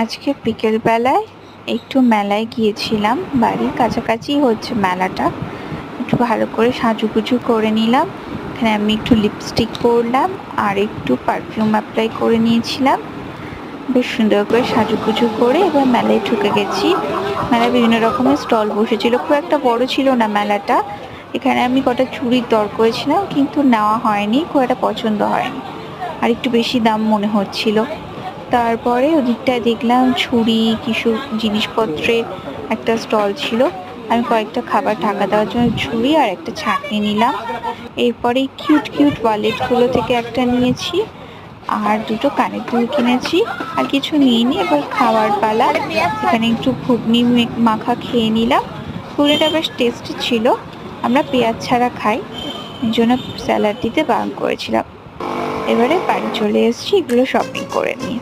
আজকে বিকেলবেলায় একটু মেলায় গিয়েছিলাম। বাড়ির কাছাকাছি হচ্ছে মেলাটা। একটু ভালো করে সাজুগুজু করে নিলাম। এখানে আমি একটু লিপস্টিক পরলাম আর একটু পারফিউম অ্যাপ্লাই করে নিয়েছিলাম। বেশ সুন্দর করে সাজুগুজু করে এবার মেলায় ঢুকে গেছি। মেলায় বিভিন্ন রকমের স্টল বসেছিল, খুব একটা বড় ছিল না মেলাটা। এখানে আমি কটা চুড়ির দর করেছিলাম, কিন্তু নেওয়া হয়নি, খুব একটা পছন্দ হয়নি, আর একটু বেশি দাম মনে হচ্ছিল। তারপরে ওদিকটায় দেখলাম ছুরি কিছু জিনিসপত্রের একটা স্টল ছিল। আমি কয়েকটা খাবার ঢাকা দেওয়ার জন্য ছুরি আর একটা ছাঁকনি নিলাম। এরপরে কিউট কিউট ওয়ালেটগুলো থেকে একটা নিয়েছি, আর দুটো কানের দুল কিনেছি, আর কিছু নিইনি। এবার খাবার পালা। এখানে একটু ঘুগনি মাখা খেয়ে নিলাম। ঘুগনিটা বেশ টেস্টি ছিল। আমরা পেঁয়াজ ছাড়া খাই, এই জন্য স্যালাড দিতে বারণ করেছিলাম। এবারে বাড়ি চলে এসেছি এগুলো শপিং করে নিয়ে।